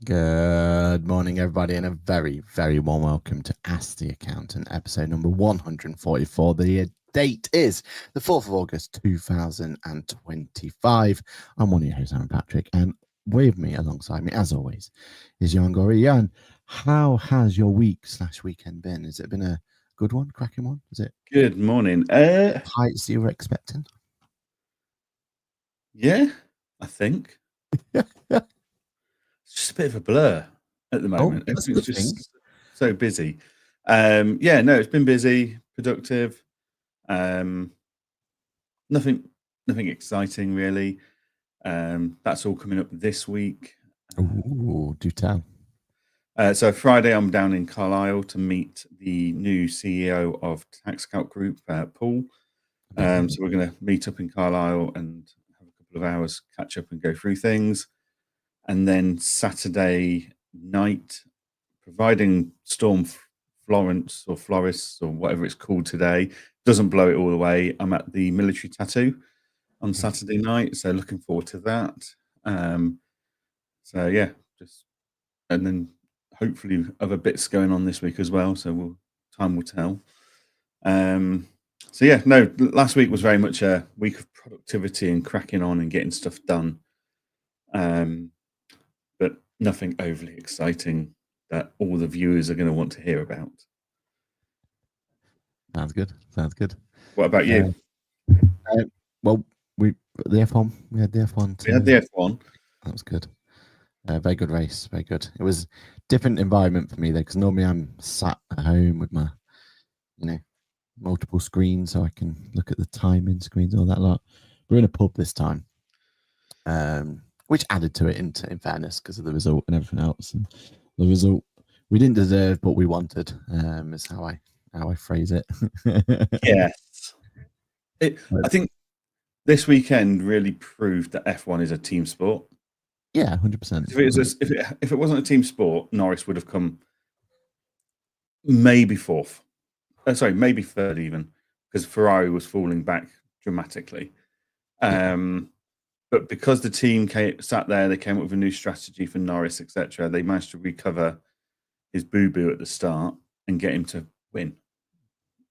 Good morning, everybody, and a very, very warm welcome to Ask the Accountant, episode number 144. The date is the 4th of August, 2025. I'm one of your hosts, Aaron Patrick, and with me, alongside me, as always, is Johann Goree. Johann, how has your week/weekend been? Has it been a good one, cracking one? Is it Good morning. heights you were expecting? Yeah, I think. It's just a bit of a blur at the moment. That's a Everything's good thing. just so busy. It's been busy, productive. Nothing exciting really. That's all coming up this week. Ooh, do tell. So Friday, I'm down in Carlisle to meet the new CEO of TaxCalc Group, Paul. So we're going to meet up in Carlisle and have a couple of hours, catch up and go through things. And then Saturday night, providing Storm Florence or Floris or whatever it's called today doesn't blow it all away, I'm at the military tattoo on Saturday night, so looking forward to that. And then hopefully other bits going on this week as well, so time will tell. Last week was very much a week of productivity and cracking on and getting stuff done. But nothing overly exciting that all the viewers are going to want to hear about. Sounds good. What about you? Well, we had the F1. We had the F1. That was good. Very good race. Very good. It was different environment for me though, because normally I'm sat at home with my, multiple screens, so I can look at the timing screens and all that lot. We're in a pub this time, which added to it. In fairness, because of the result and everything else. And the result we didn't deserve, but we wanted. Is how I phrase it. Yes. I think this weekend really proved that F1 is a team sport. Yeah, 100%. If it wasn't a team sport, Norris would have come maybe fourth. Maybe third even, because Ferrari was falling back dramatically. But because the team sat there, they came up with a new strategy for Norris, etc. They managed to recover his boo-boo at the start and get him to win.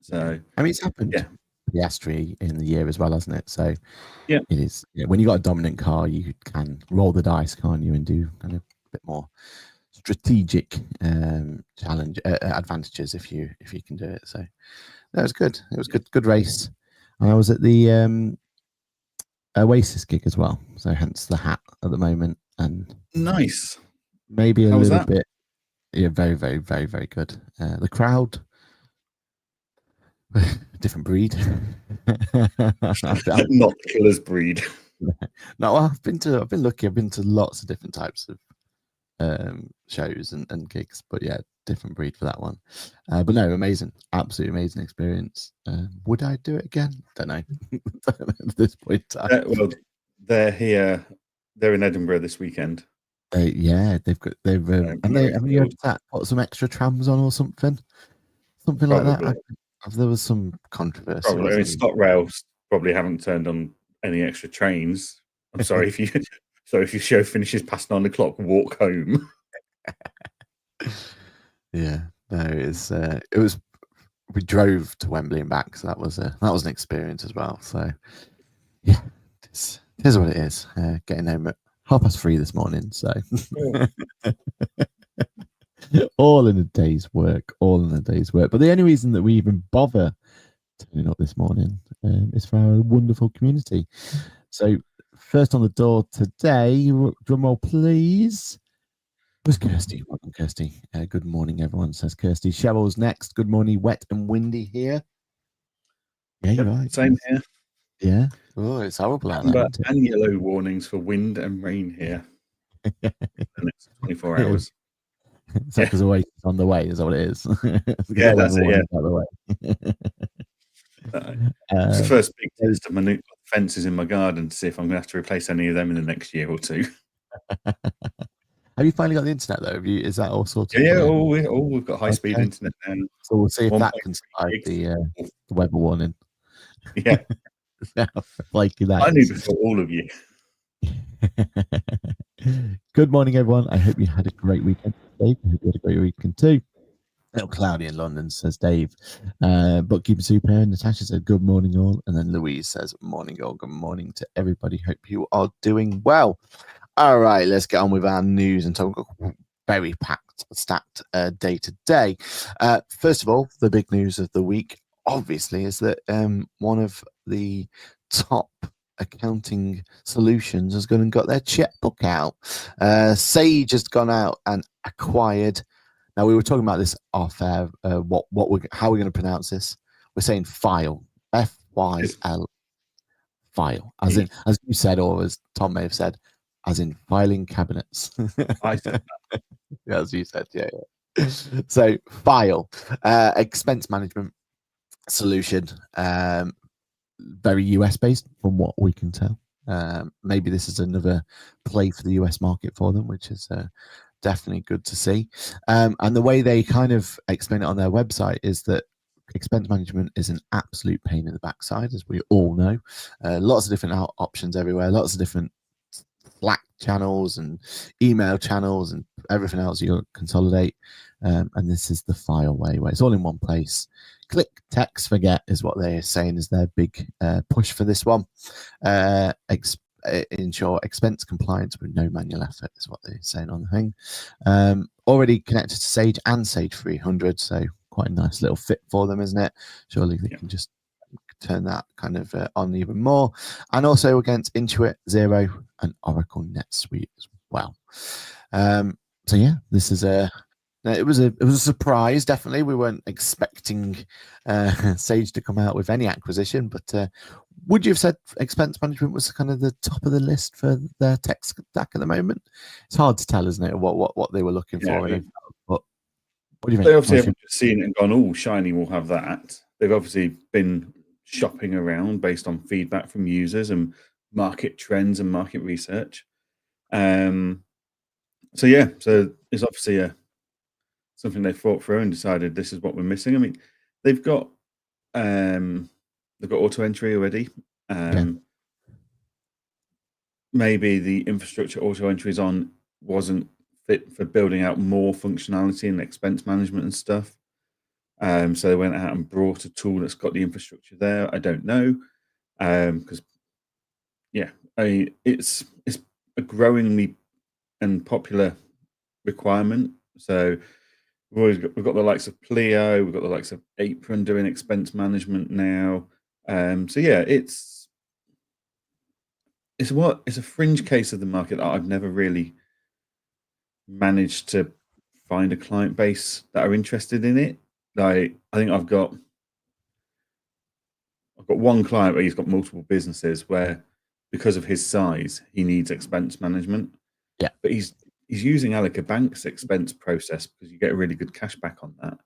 So I mean, it's happened. Yeah. The Astri in the year as well, hasn't it? So yeah, it is. Yeah, when you got a dominant car, you can roll the dice, can't you, and do kind of a bit more strategic challenge advantages if you can do it. So that was good. It was good race, and I was at the Oasis gig as well. So hence the hat at the moment. And nice. Maybe a little bit. Yeah, very, very, very, very good. The crowd. Different breed. Not the killer's breed. No, I've been lucky. I've been to lots of different types of shows and gigs, but yeah, different breed for that one. But no, amazing, absolutely amazing experience. Would I do it again? Don't know. At this point in time. Well, they're here. They're in Edinburgh this weekend. They've and they haven't you heard that? Put some extra trams on or something like that. There was some controversy. Probably. I mean, ScotRail probably haven't turned on any extra trains. I'm sorry if your show finishes past 9 o'clock, walk home. Yeah, no, it was. We drove to Wembley and back, so that was an experience as well. So yeah, here's what it is. Getting home at 3:30 this morning. So. All in a day's work. But the only reason that we even bother turning up this morning is for our wonderful community. So first on the door today, drum roll please, was Kirsty. Welcome, Kirsty. Good morning, everyone, says Kirsty. Cheryl's next. Good morning. Wet and windy here. Yeah, you're right. Same here. Yeah. Oh, it's horrible out there. And yellow warnings for wind and rain here. The next 24 hours. So because Oasis on the way, is that what it is? Yeah, that's it. Yeah. Out the way. It's the first big test of my fences in my garden to see if I'm going to have to replace any of them in the next year or two. Have you finally got the internet though? Is that all sorted? Yeah, we've got high-speed internet now. So we'll see if that can survive the weather warning. Yeah. Flaky that. I knew before all of you. Good morning, everyone. I hope you had a great weekend. Dave, I hope you had a great weekend too. A little cloudy in London, says Dave. Bookkeeping Super. Natasha said, good morning, all. And then Louise says, morning, all. Good morning to everybody. Hope you are doing well. All right, let's get on with our news and talk. Very packed, stacked day today. First of all, the big news of the week, obviously, is that one of the top accounting solutions has gone and got their checkbook out. Sage has gone out and acquired. Now we were talking about this off air. How we're going to pronounce this? We're saying file, FYL, file, as you said, or as Tom may have said, as in filing cabinets. I said that. As you said, yeah. So file, expense management solution, very US based from what we can tell. Maybe this is another play for the US market for them, which is definitely good to see. And the way they kind of explain it on their website is that expense management is an absolute pain in the backside, as we all know. Lots of different options everywhere, lots of different Slack channels and email channels and everything else you consolidate. And this is the file way, where it's all in one place. Click, text, forget is what they're saying is their big push for this one. Ensure expense compliance with no manual effort is what they're saying on the thing. Already connected to Sage and Sage 300, so quite a nice little fit for them, isn't it? Surely they can just turn that kind of on even more. And also against Intuit, Xero, and Oracle NetSuite as well. So yeah, this is it was a surprise. Definitely, we weren't expecting Sage to come out with any acquisition, but would you have said expense management was kind of the top of the list for their tech stack at the moment? It's hard to tell, isn't it? What they were looking for. I mean, But what do you think? they obviously haven't just seen it and gone, "Oh, shiny, we'll have that." They've obviously been shopping around based on feedback from users and market trends and market research. So yeah, so it's obviously something they thought through and decided this is what we're missing. I mean, they've got auto entry already. Maybe the infrastructure auto entry is on wasn't fit for building out more functionality and expense management and stuff. So they went out and brought a tool that's got the infrastructure there. I don't know, because it's a growingly and popular requirement. So we've got the likes of Pleo, we've got the likes of Apron doing expense management now. So yeah, it's a fringe case of the market that I've never really managed to find a client base that are interested in it. Like, I think I've got one client where he's got multiple businesses where, because of his size, he needs expense management. Yeah, but he's using Alika Bank's expense process because you get a really good cash back on that.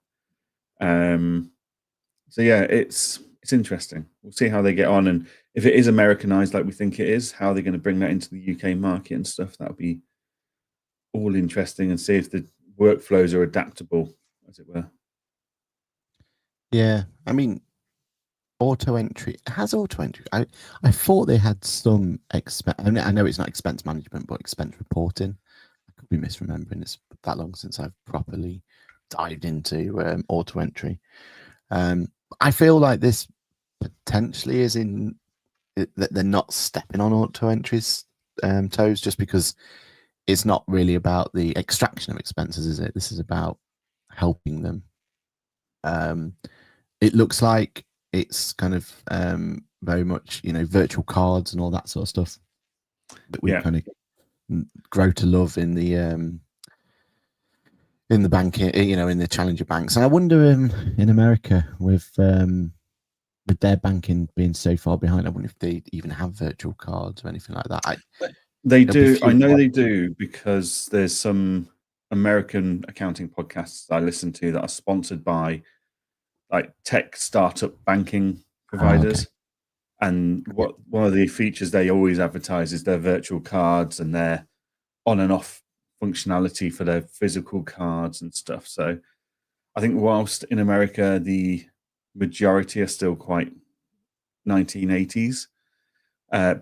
So yeah, it's interesting. We'll see how they get on, and if it is Americanized like we think it is, how they're going to bring that into the UK market and stuff. That'll be all interesting, and see if the workflows are adaptable, as it were. Yeah, I mean, auto entry has auto entry. I thought they had some expense. I know it's not expense management, but expense reporting. I could be misremembering. It's that long since I've properly dived into auto entry. I feel like this potentially is in that they're not stepping on auto entry's toes, just because it's not really about the extraction of expenses, is it? This is about helping them. It looks like it's kind of very much, virtual cards and all that sort of stuff that we kind of grow to love in the banking, in the challenger banks. And I wonder in America with their banking being so far behind, I wonder if they even have virtual cards or anything like that. They do. I know they do, because there's some American accounting podcasts I listen to that are sponsored by like tech startup banking providers. And one of the features they always advertise is their virtual cards and their on and off functionality for their physical cards and stuff. So I think whilst in America the majority are still quite 1980s,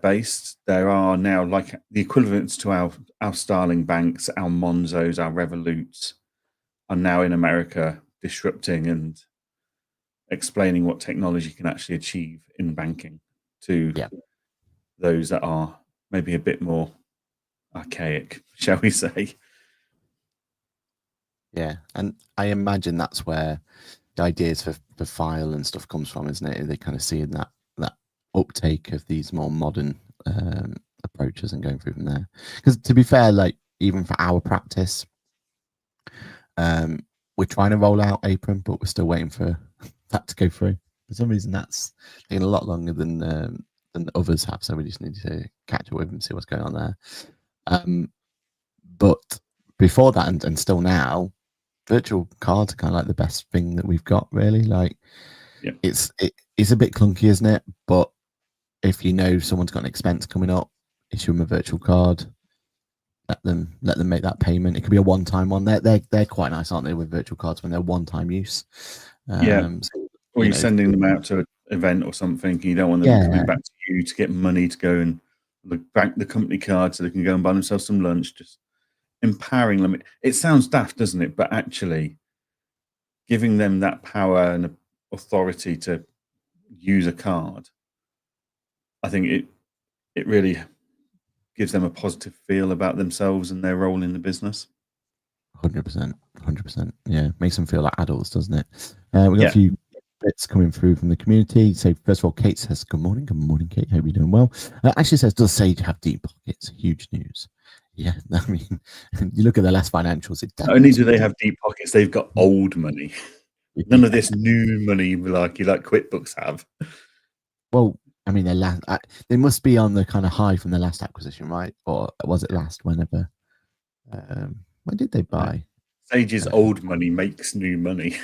based. There are now like the equivalents to our Starling banks, our Monzos, our Revoluts are now in America disrupting and explaining what technology can actually achieve in banking to those that are maybe a bit more archaic, shall we say. Yeah, and I imagine that's where the ideas for file and stuff comes from, isn't it? They kind of seeing that uptake of these more modern approaches and going through from there. Because to be fair, like even for our practice, we're trying to roll out Apron, but we're still waiting for that to go through. For some reason, that's taking a lot longer than others have. So we just need to catch up with them and see what's going on there. But before that, and still now, virtual cards are kind of like the best thing that we've got, really. Like, it's a bit clunky, isn't it? But if you know someone's got an expense coming up, issue them a virtual card. Let them make that payment. It could be a one-time one. They're quite nice, aren't they, with virtual cards when they're one-time use? Or you're sending them out to an event or something, and you don't want them coming back to you to get money to go and bank the company card so they can go and buy themselves some lunch. Just empowering them. It sounds daft, doesn't it? But actually, giving them that power and authority to use a card, I think it really gives them a positive feel about themselves and their role in the business. 100%. Yeah, makes them feel like adults, doesn't it? We got a few bits coming through from the community. So first of all, Kate says, "Good morning, Kate. Hope you're doing well." Actually says, "Does Sage have deep pockets?" Huge news. Yeah, I mean, you look at the last financials. Not only do they have deep pockets, they've got old money. None of this new money like QuickBooks have. Well, I mean, they must be on the kind of high from the last acquisition, right? Or was it last? Whenever? When did they buy? Sage's old money makes new money.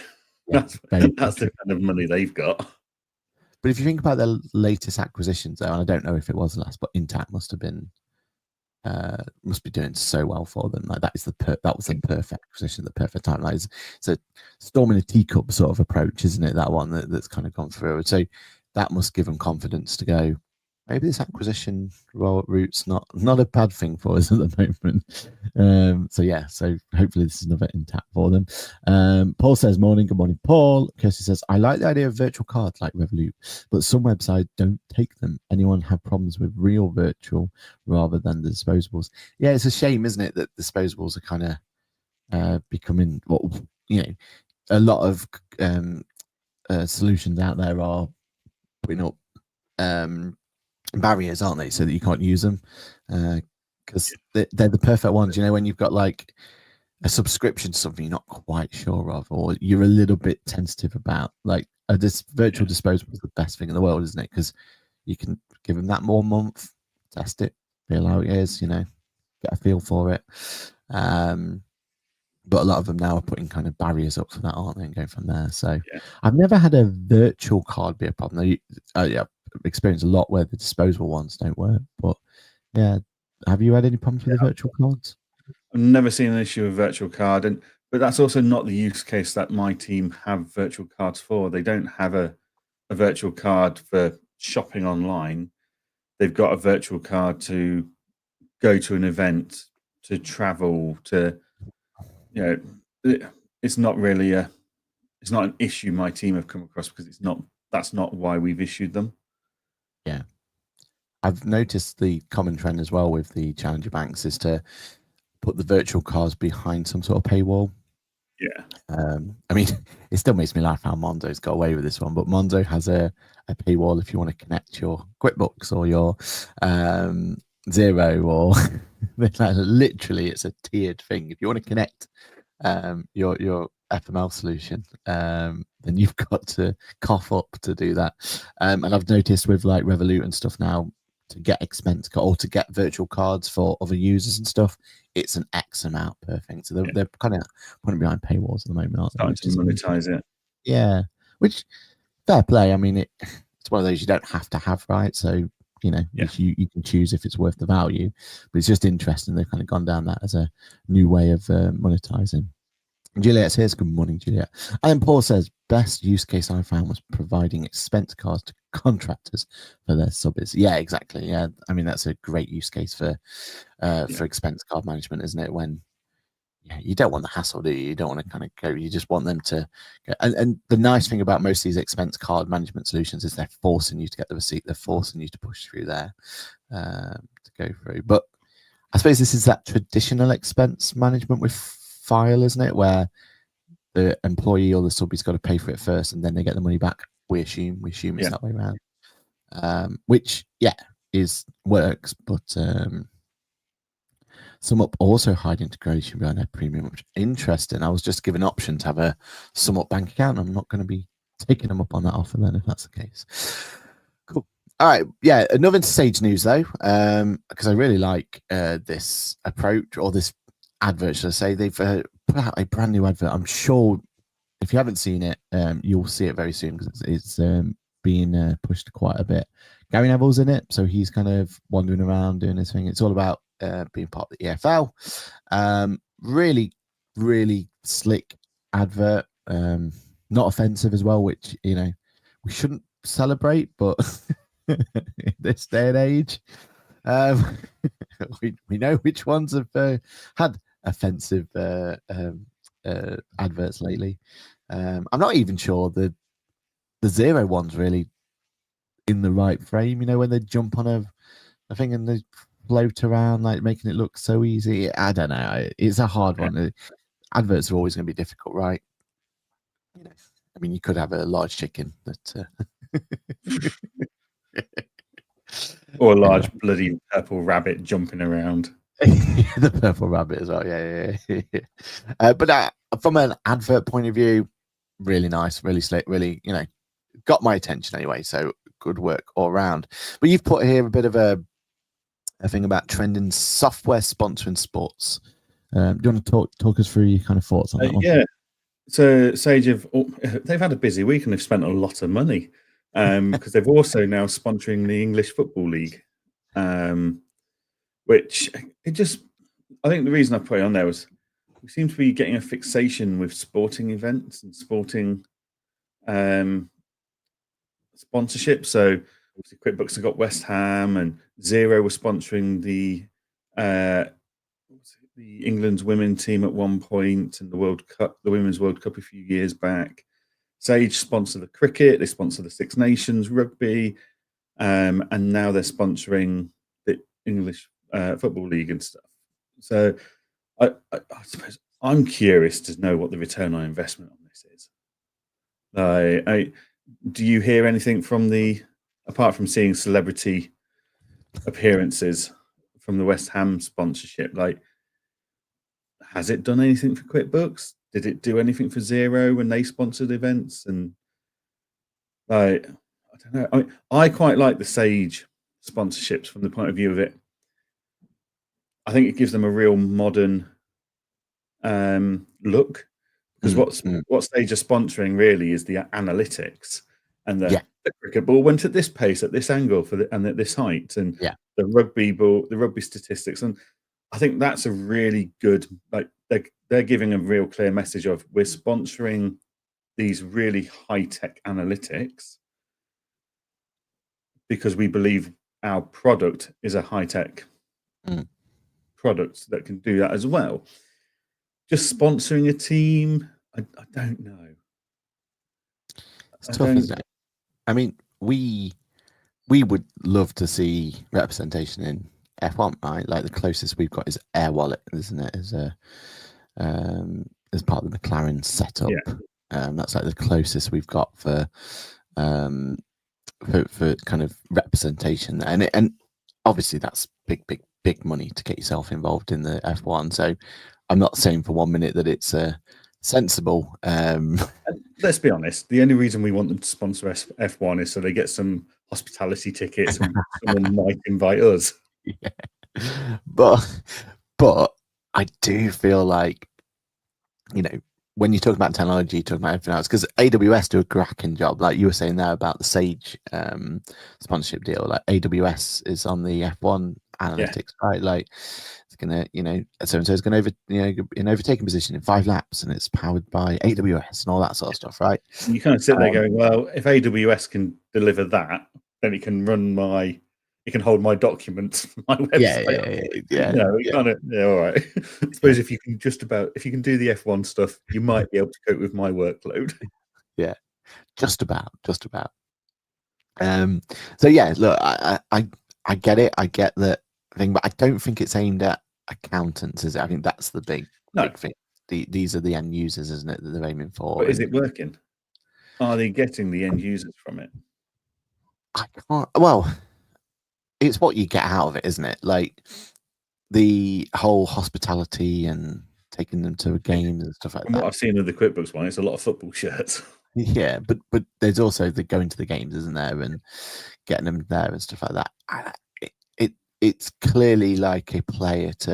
That's the kind of money they've got. But if you think about their latest acquisitions, though, and I don't know if it was last, but Intact must be doing so well for them. Like that was the perfect acquisition, the perfect time. Like it's a storm in a teacup sort of approach, isn't it? That one that's kind of gone through. So that must give them confidence to go, maybe this acquisition route's not a bad thing for us at the moment. So hopefully this is another Intact for them. Paul says, "Morning, good morning, Paul." Kirsty says, "I like the idea of virtual cards like Revolut, but some websites don't take them. Anyone have problems with real virtual rather than the disposables?" Yeah, it's a shame, isn't it, that disposables are kind of becoming a lot of solutions out there are putting up barriers, aren't they, so that you can't use them, because they're the perfect ones. When you've got like a subscription to something you're not quite sure of, or you're a little bit tentative about, like this virtual disposable is the best thing in the world, isn't it? Because you can give them that more month, test it, feel how it is, get a feel for it. But a lot of them now are putting kind of barriers up for that, aren't they, and going from there. So I've never had a virtual card be a problem. I've experienced a lot where the disposable ones don't work. But yeah, have you had any problems with the virtual cards? I've never seen an issue with virtual card, but that's also not the use case that my team have virtual cards for. They don't have a virtual card for shopping online. They've got a virtual card to go to an event, to travel, to it's not really it's not an issue my team have come across, because that's not why we've issued them. Yeah, I've noticed the common trend as well with the challenger banks is to put the virtual cards behind some sort of paywall. I mean, it still makes me laugh how Monzo's got away with this one, but Monzo has a paywall if you want to connect your QuickBooks or your Xero, or literally it's a tiered thing. If you want to connect your FML solution, then you've got to cough up to do that. And I've noticed with like Revolut and stuff now, to get expense or to get virtual cards for other users and stuff, it's an X amount per thing. So they're kind of putting behind paywalls at the moment, aren't they? Starting to monetize it. Yeah, which fair play. I mean, it's one of those you don't have to have, right? So you can choose if it's worth the value. But it's just interesting they've kind of gone down that as a new way of monetizing. Juliet says, good morning, Juliet. And then Paul says, best use case I found was providing expense cards to contractors for their subbies. Yeah, exactly. Yeah, I mean, that's a great use case for expense card management, isn't it? When you don't want the hassle, do you? You don't want to kind of go, you just want them to go. And the nice thing about most of these expense card management solutions is they're forcing you to get the receipt. They're forcing you to push through there to go through. But I suppose this is that traditional expense management with file, isn't it? Where the employee or the subby's got to pay for it first and then they get the money back. We assume it's that way around. Which works, but SumUp also hide integration behind their premium, which is interesting. I was just given an option to have a SumUp bank account. I'm not going to be taking them up on that offer then if that's the case. Cool. All right. Yeah. Another Sage news though, because I really like this approach or this advert, should I say. They've put out a brand new advert. I'm sure if you haven't seen it, you'll see it very soon because it's being pushed quite a bit. Gary Neville's in it, so he's kind of wandering around doing his thing. It's all about being part of the EFL. Really, really slick advert. Not offensive as well, which we shouldn't celebrate, but in this day and age, we know which ones have had offensive adverts lately. I'm not even sure the Zero one's really in the right frame. When they jump on a thing and they float around, like making it look so easy. I don't know. It's a hard one. Adverts are always going to be difficult, right? I mean, you could have a large chicken that. Or a large bloody purple rabbit jumping around. The purple rabbit as well. Yeah. But from an advert point of view, really nice, really slick, really, got my attention anyway. So good work all around. But you've put here a bit of a thing about trending software sponsoring sports. Do you want to talk us through your kind of thoughts on that one? Yeah. So Sage they've had a busy week and they've spent a lot of money because they've also now sponsoring the English Football League, which I think the reason I put it on there was we seem to be getting a fixation with sporting events and sporting sponsorship. So obviously QuickBooks have got West Ham and Xero were sponsoring the England's women's team at one point and the World Cup, the Women's World Cup a few years back. Sage sponsor the cricket, they sponsor the Six Nations rugby, and now they're sponsoring the English Football League and stuff. So I suppose I'm curious to know what the return on investment on this is. Do you hear anything from apart from seeing celebrity appearances from the West Ham sponsorship? Like, has it done anything for QuickBooks? Did it do anything for Xero when they sponsored events? And I don't know. I quite like the Sage sponsorships from the point of view of it. I think it gives them a real modern look because what Sage are sponsoring really is the analytics and the cricket ball went at this pace, at this angle and at this height, and the rugby ball, the rugby statistics, and I think that's a really good. Like they're giving a real clear message of we're sponsoring these really high tech analytics because we believe our product is a high tech product that can do that as well. Just sponsoring a team, I don't know. It's tough, isn't it? I mean, we would love to see representation in F1, right? Like the closest we've got is Air Wallet, isn't it? As part of the McLaren setup. That's like the closest we've got for kind of representation, and obviously that's big money to get yourself involved in the F1. So I'm not saying for 1 minute that it's sensible. Let's be honest. The only reason we want them to sponsor F1 is so they get some hospitality tickets and someone might invite us. Yeah. But I do feel like, when you talk about technology, you talk about everything else, because AWS do a cracking job. Like you were saying there about the Sage sponsorship deal. Like AWS is on the F1 analytics, right? Like it's gonna, so and so is gonna in overtaking position in 5 laps, and it's powered by AWS and all that sort of stuff, right? You kind of sit there going, well, if AWS can deliver that, then it can hold my documents for my website. All right. I suppose if you can do the F1 stuff, you might be able to cope with my workload. Yeah, just about. So yeah, look, I get it. I get that thing, but I don't think it's aimed at accountants, is it? I think that's the big thing. These are the end users, isn't it, that they're aiming for? But is it working? Are they getting the end users from it? I can't. Well, it's what you get out of it, isn't it? Like the whole hospitality and taking them to games and stuff like From that. what I've seen of the QuickBooks one, it's a lot of football shirts. Yeah, but there's also the going to the games, isn't there, and getting them there and stuff like that. It's clearly like a play at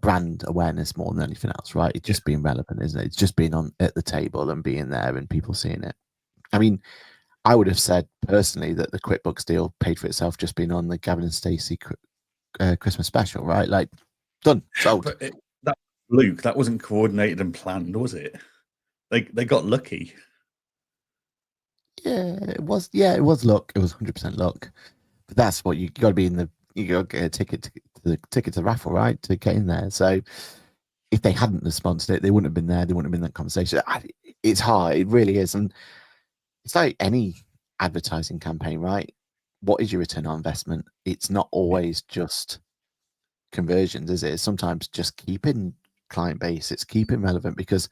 brand awareness more than anything else, right? It's just being relevant, isn't it? It's just being on at the table and being there and people seeing it. I mean, I would have said personally that the QuickBooks deal paid for itself just being on the Gavin and Stacey Christmas special, right? Like, done, sold. But Luke, that wasn't coordinated and planned, was it? They got lucky. Yeah, it was. Yeah, it was luck. It was 100% luck. But that's what you got to be in the. You got to get a ticket to the raffle, right, to get in there. So if they hadn't sponsored it, they wouldn't have been there. They wouldn't have been in that conversation. It's hard. It really is, and it's like any advertising campaign, right? What is your return on investment? It's not always just conversions, is it? It's sometimes just keeping client base. It's keeping relevant because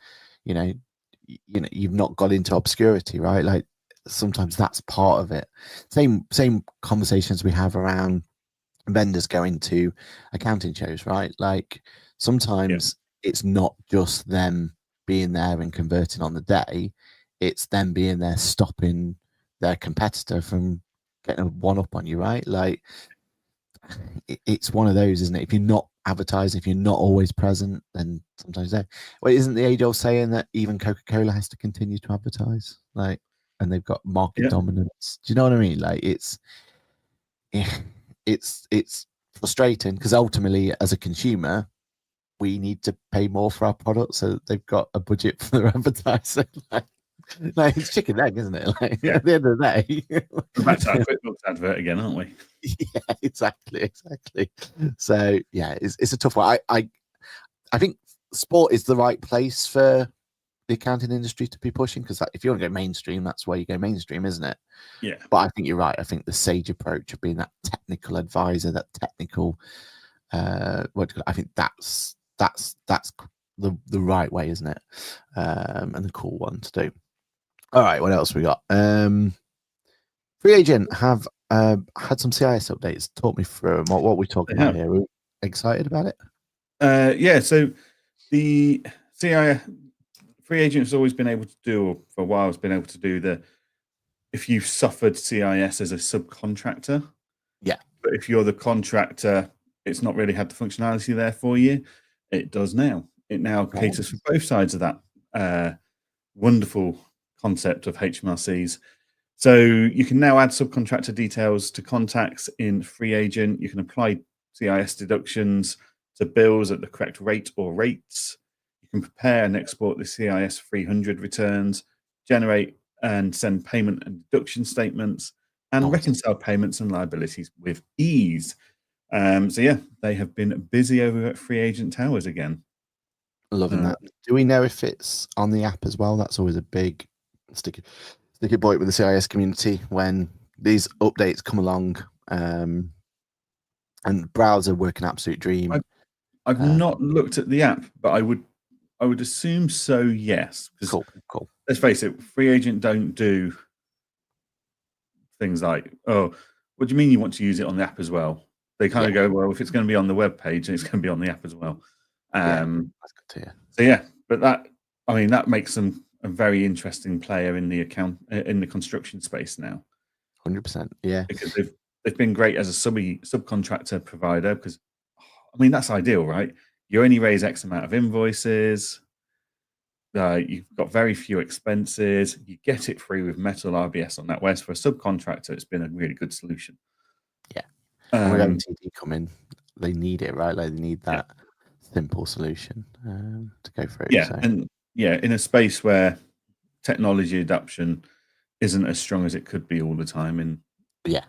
you've not got into obscurity, right? Like sometimes that's part of it. Same conversations we have around vendors going to accounting shows, right? Like sometimes it's not just them being there and converting on the day, it's them being there stopping their competitor from getting a one up on you, right? Like it's one of those, isn't it? If you're not advertising, if you're not always present, then sometimes there. Well, isn't the age old saying that even Coca-Cola has to continue to advertise, like, and they've got market dominance? Do you know what I mean? Like it's frustrating because ultimately, as a consumer, we need to pay more for our products, so they've got a budget for their advertising. Like it's chicken egg, isn't it? Like at the end of the day, we're back to our QuickBooks advert again, aren't we? Yeah, exactly. So yeah, it's a tough one. I think sport is the right place for the accounting industry to be pushing, because if you want to go mainstream, that's where you go mainstream, isn't it? Yeah. But I think you're right. I think the sage approach of being that technical advisor, that technical, I think that's the right way, isn't it? And the cool one to do. All right, what else we got? Free Agent have had some CIS updates. Talk me through them. What we talking about here? Are we excited about it? Yeah. So the CIS Free Agent has always been able to do, or for a while, has been able to do if you've suffered CIS as a subcontractor. Yeah. But if you're the contractor, it's not really had the functionality there for you. It does now. It now caters for both sides of that wonderful concept of HMRCs. So you can now add subcontractor details to contacts in Free Agent. You can apply CIS deductions to bills at the correct rate or rates. You can prepare and export the CIS 300 returns, generate and send payment and deduction statements, and reconcile payments and liabilities with ease. So yeah, they have been busy over at Free Agent Towers again. Loving that. Do we know if it's on the app as well? That's always a big sticky point with the CIS community when these updates come along. And browser work an absolute dream. I've not looked at the app, but I would assume so. Yes. Cool. Let's face it, Free Agent don't do things like, oh, what do you mean you want to use it on the app as well? They kind of go, well, if it's going to be on the web page, then it's going to be on the app as well. That's good to hear. So yeah, but that makes them a very interesting player in the construction space now. 100%. Yeah, because they've been great as a subcontractor provider, because that's ideal, right? You only raise X amount of invoices. You've got very few expenses. You get it free with Metal RBS on that. Whereas for a subcontractor, it's been a really good solution. Yeah, And with MTD coming, they need it, right? Like they need Yeah. that simple solution to go through. Yeah, So. and in a space where technology adoption isn't as strong as it could be all the time. And yeah.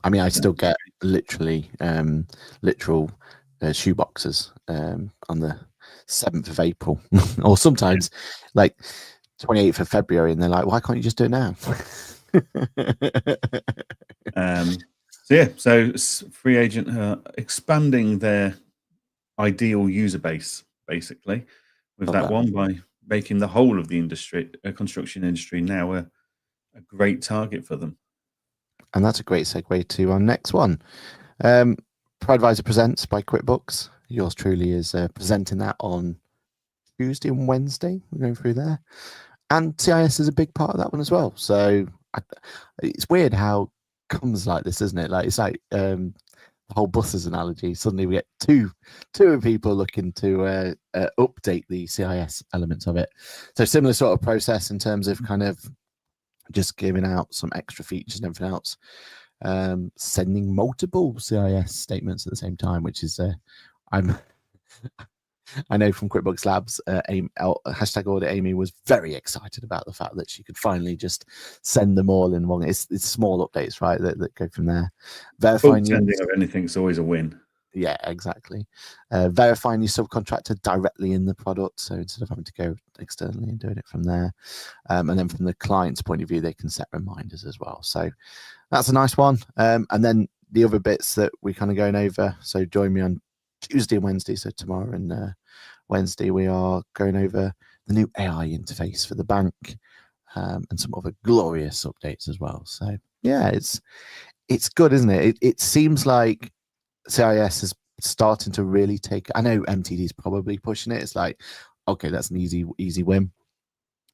I mean, I still get literal shoeboxes on the 7th of April, or sometimes like 28th of February, and they're like, "Why can't you just do it now?" So Free Agent are expanding their ideal user base basically with Love that that. one, by making the whole of the industry, construction industry, now a great target for them. And that's a great segue to our next one. ProAdvisor Presents by QuickBooks. Yours truly is presenting that on Tuesday and Wednesday. We're going through there. And CIS is a big part of that one as well. So it's weird how it comes like this, isn't it? Like it's like the whole buses analogy. Suddenly we get two people looking to update the CIS elements of it. So similar sort of process in terms of kind of just giving out some extra features and everything else. Sending multiple CIS statements at the same time, which is I know from QuickBooks Labs, hashtag Audit Amy was very excited about the fact that she could finally just send them all in one. It's small updates, right, that go from there. Bulk sending of anything is always a win. Yeah, exactly. Verifying your subcontractor directly in the product, so instead of having to go externally and doing it from there. And then from the client's point of view, they can set reminders as well. So that's a nice one. And then the other bits that we're kind of going over. So join me on Tuesday and Wednesday. So tomorrow and Wednesday, we are going over the new AI interface for the bank and some other glorious updates as well. So yeah, it's good, isn't it? It seems like CIS is starting to really take. I know MTD is probably pushing it. It's like, okay, that's an easy win.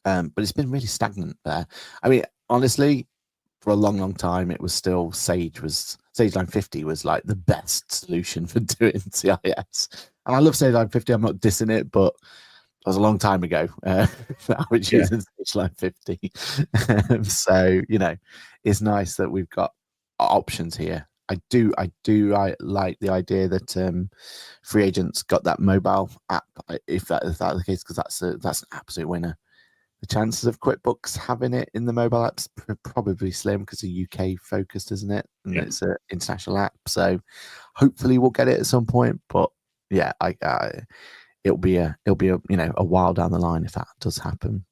But it's been really stagnant there. I mean, honestly, for a long time, it was still Sage Line 50 was like the best solution for doing CIS. And I love Sage Line 50. I'm not dissing it, but it was a long time ago. I was using Sage Line 50. So, it's nice that we've got options here. I like the idea that Free Agent's got that mobile app, if that's the case, because that's an absolute winner. The chances of QuickBooks having it in the mobile apps probably slim because it's UK focused, isn't it? And it's an international app, so hopefully we'll get it at some point. But yeah, it'll be a while down the line if that does happen,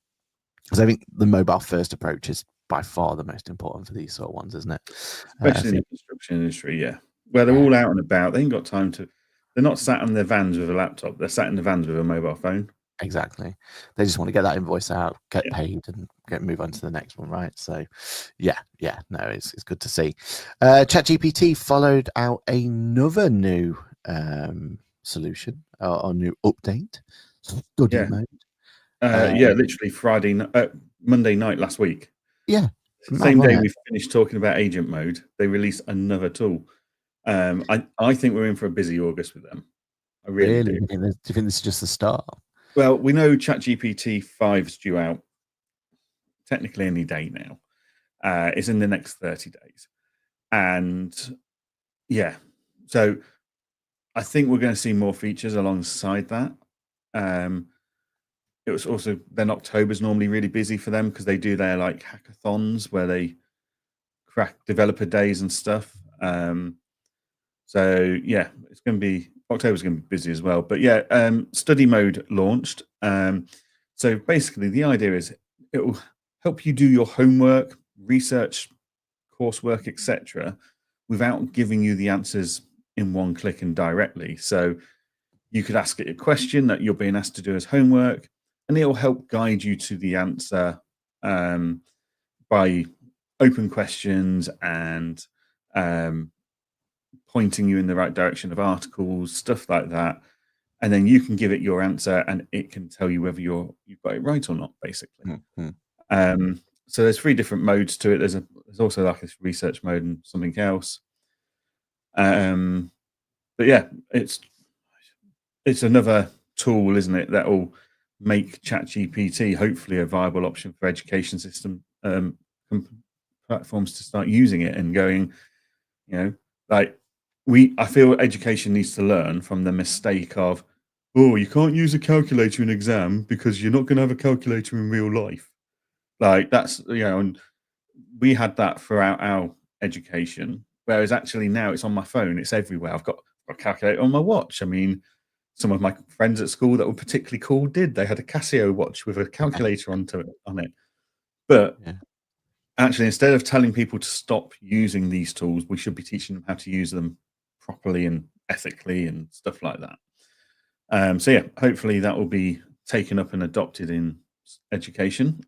because I think the mobile first approach is by far the most important for these sort of ones, isn't it? Especially in the construction industry, where they're all out and about. They ain't got time to. They're not sat in their vans with a laptop. They're sat in the vans with a mobile phone. Exactly. They just want to get that invoice out, get paid, and move on to the next one, right? So, no, it's good to see. ChatGPT followed out another new solution or new update, study mode. Literally Monday night last week. Yeah. Same day we finished talking about agent mode, they released another tool. I think we're in for a busy August with them. I really do. Do you think this is just the start? Well, we know ChatGPT 5 is due out technically any day now. It's in the next 30 days. And so I think we're going to see more features alongside that. It was also, then October's normally really busy for them because they do their like hackathons where they crack developer days and stuff. It's going to be, October's going to be busy as well. But study mode launched. So basically the idea is it will help you do your homework, research, coursework, etc., without giving you the answers in one click and directly. So you could ask it a question that you're being asked to do as homework, and it will help guide you to the answer by open questions and pointing you in the right direction of articles, stuff like that. And then you can give it your answer and it can tell you whether you've got it right or not, basically. Mm-hmm. So there's 3 different modes to it. There's also like this research mode and something else. But yeah, it's another tool, isn't it, that will make ChatGPT hopefully a viable option for education system platforms to start using it and going, like I feel education needs to learn from the mistake of, oh, you can't use a calculator in exam because you're not going to have a calculator in real life. Like that's, and we had that throughout our education, whereas actually now it's on my phone, it's everywhere. I've got a calculator on my watch. I mean, some of my friends at school that were particularly cool they had a Casio watch with a calculator on it. But Yeah. actually, instead of telling people to stop using these tools, we should be teaching them how to use them properly and ethically and stuff like that. So yeah, hopefully that will be taken up and adopted in education,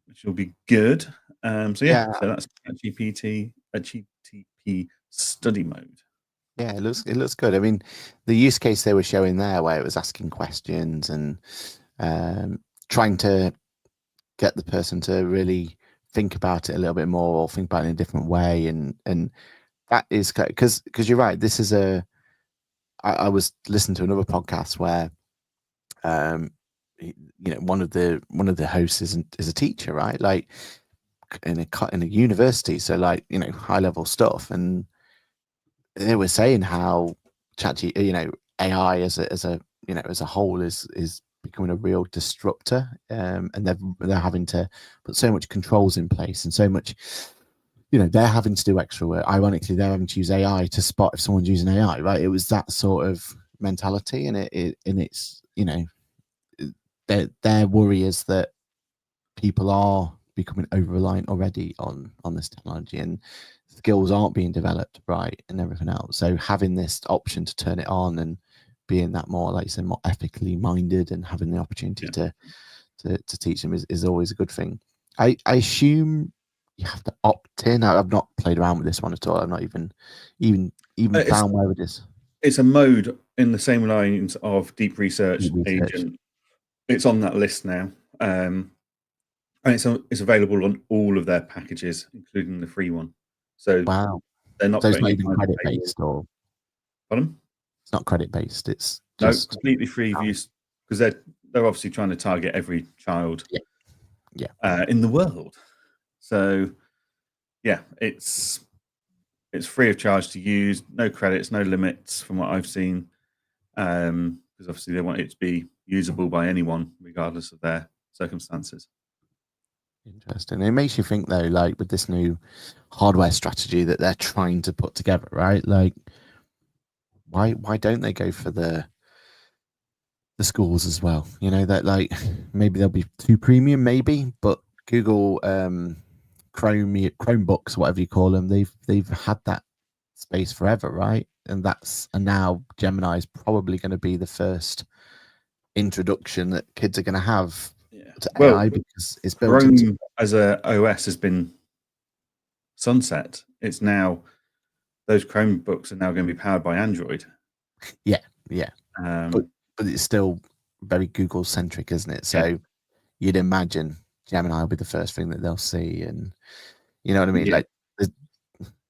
which will be good. So that's GPT, a GTP study mode. Yeah, it looks good. I mean, the use case they were showing there, where it was asking questions and trying to get the person to really think about it a little bit more, or think about it in a different way, and that is because you're right. This is I was listening to another podcast where, one of the hosts is a teacher, right? Like in a university, so like high level stuff, and they were saying how AI as a whole is becoming a real disruptor, and they're having to put so much controls in place and so much. They're having to do extra work. Ironically, they're having to use AI to spot if someone's using AI. Right? It was that sort of mentality, and it's their worry is that people are becoming over reliant already on this technology, and skills aren't being developed right and everything else. So having this option to turn it on and being that more, like you said, more ethically minded, and having the opportunity to teach them is always a good thing. I assume you have to opt in. I've not played around with this one at all. I've not even found where it is. It's a mode in the same lines of deep research agent. It's on that list now. And it's available on all of their packages, including the free one. So wow, they're not. So it's not even credit based, or pardon? It's not credit based. It's just completely free use, because they're obviously trying to target every child, in the world. So yeah, it's free of charge to use, no credits, no limits from what I've seen, because obviously they want it to be usable by anyone, regardless of their circumstances. Interesting. It makes you think though, like with this new hardware strategy that they're trying to put together, right? Like, why don't they go for the schools as well? That like maybe they'll be too premium, maybe, but Google Chromebooks, whatever you call them, they've had that space forever, right? And now Gemini is probably going to be the first introduction that kids are going to have to AI, because it's built into as a OS has been sunset. It's now, those Chromebooks are now going to be powered by Android. Yeah. But it's still very Google centric, isn't it? So you'd imagine Gemini will be the first thing that they'll see, and you know what I mean? Like at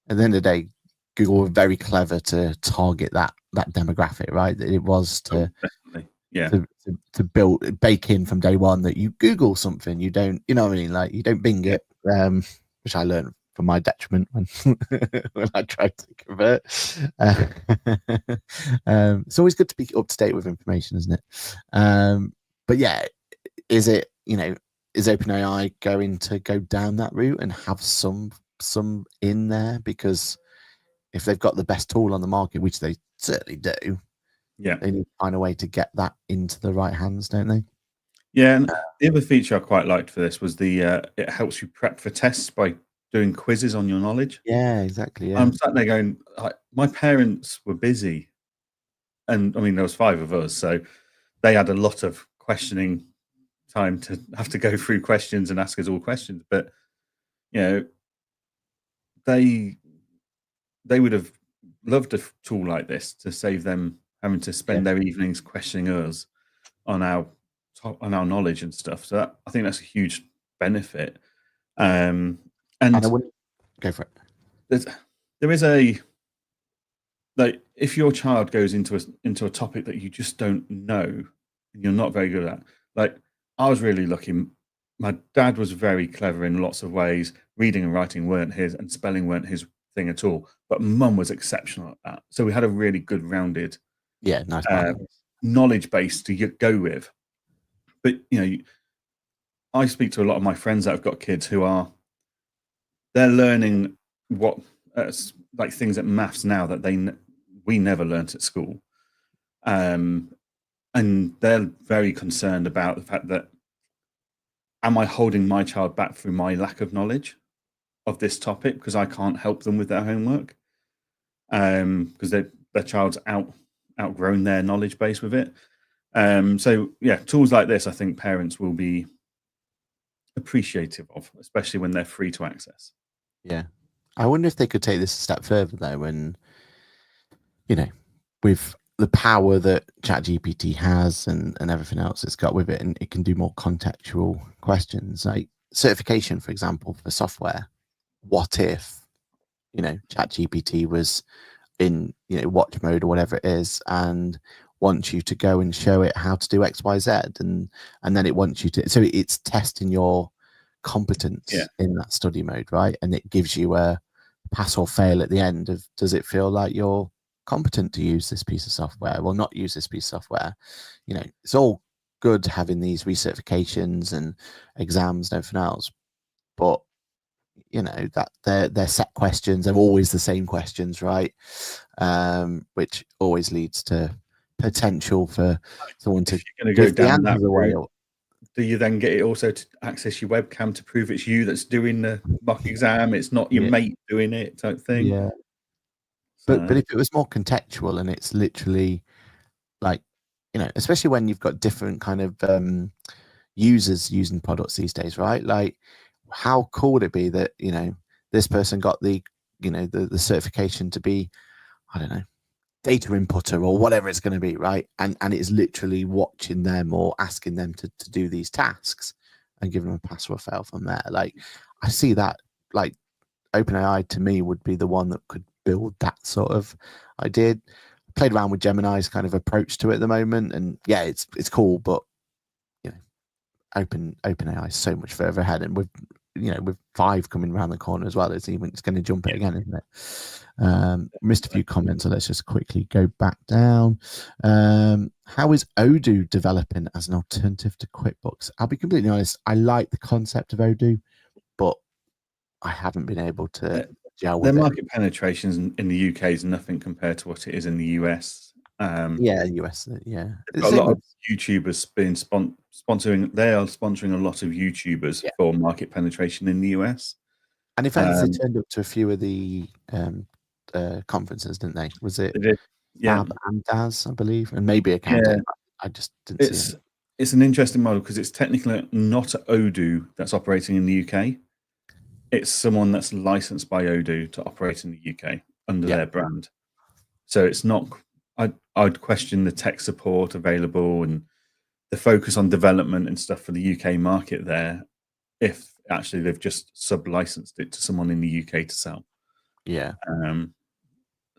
the end of the day, Google were very clever to target that demographic, right? It was to bake in from day one that you Google something, you don't, you know what I mean? Like you don't Bing it, which I learned for my detriment when when I tried to convert. It's always good to be up to date with information, isn't it? But yeah, is OpenAI going to go down that route and have some in there? Because if they've got the best tool on the market, which they certainly do, they need to find a way to get that into the right hands, don't they? Yeah, and the other feature I quite liked for this was it helps you prep for tests by doing quizzes on your knowledge. Yeah, exactly. Yeah. I'm sat there going, my parents were busy, and I mean there was 5 of us, so they had a lot of questioning time to have to go through questions and ask us all questions. But they would have loved a tool like this to save them having to spend their evenings questioning us on our knowledge and stuff. So I think that's a huge benefit. And I wouldn't go for it. There is like, if your child goes into a topic that you just don't know and you're not very good at, like I was really lucky. My dad was very clever in lots of ways. Reading and writing weren't his, and spelling weren't his thing at all. But Mum was exceptional at that, so we had a really good rounded nice balance. knowledge base to go with. But I speak to a lot of my friends that have got kids who they're learning what like things at maths now that we never learnt at school, and they're very concerned about the fact that, am I holding my child back through my lack of knowledge of this topic because I can't help them with their homework, because their child's outgrown their knowledge base with it. So yeah, tools like this I think parents will be appreciative of, especially when they're free to access. Yeah, I wonder if they could take this a step further though, when with the power that ChatGPT has and everything else it's got with it, and it can do more contextual questions like certification, for example, for software. What if ChatGPT was in watch mode or whatever it is, and wants you to go and show it how to do XYZ, and then it wants you to, so it's testing your competence in that study mode, right? And it gives you a pass or fail at the end of, does it feel like you're competent to use this piece of software or not use this piece of software? It's all good having these recertifications and exams and everything else, but that they're set questions, they're always the same questions, right? Which always leads to potential for someone to go down that away. Do you then get it also to access your webcam to prove it's you that's doing the mock exam, it's not your mate doing it, type thing? Yeah. But if it was more contextual and it's literally like, especially when you've got different kind of users using products these days, right? Like, how cool would it be that this person got the the certification to be, I don't know, data inputter or whatever it's going to be, right? And it's literally watching them or asking them to do these tasks and giving them a pass or a fail from there. Like, I see that, like, OpenAI to me would be the one that could build that sort of idea. Played around with Gemini's kind of approach to it at the moment, and yeah, it's cool, but OpenAI is so much further ahead, and with 5 coming around the corner as well, it's going to jump it again, isn't it? Missed a few comments, so let's just quickly go back down. How is Odoo developing as an alternative to QuickBooks? I'll be completely honest, I like the concept of Odoo, but I haven't been able to gel with their it. market penetrations in the UK is nothing compared to what it is in the US. US, yeah. They've got a lot of YouTubers being sponsoring. They are sponsoring a lot of YouTubers for market penetration in the US. And in fact, they turned up to a few of the conferences, didn't they? Was it? They did, yeah. Ab and Daz, I believe, and maybe Accounting. I just didn't see it. It's an interesting model because it's technically not Odoo that's operating in the UK. It's someone that's licensed by Odoo to operate in the UK under their brand. So it's not. I'd question the tech support available and the focus on development and stuff for the UK market there, if actually they've just sub-licensed it to someone in the UK to sell. Yeah.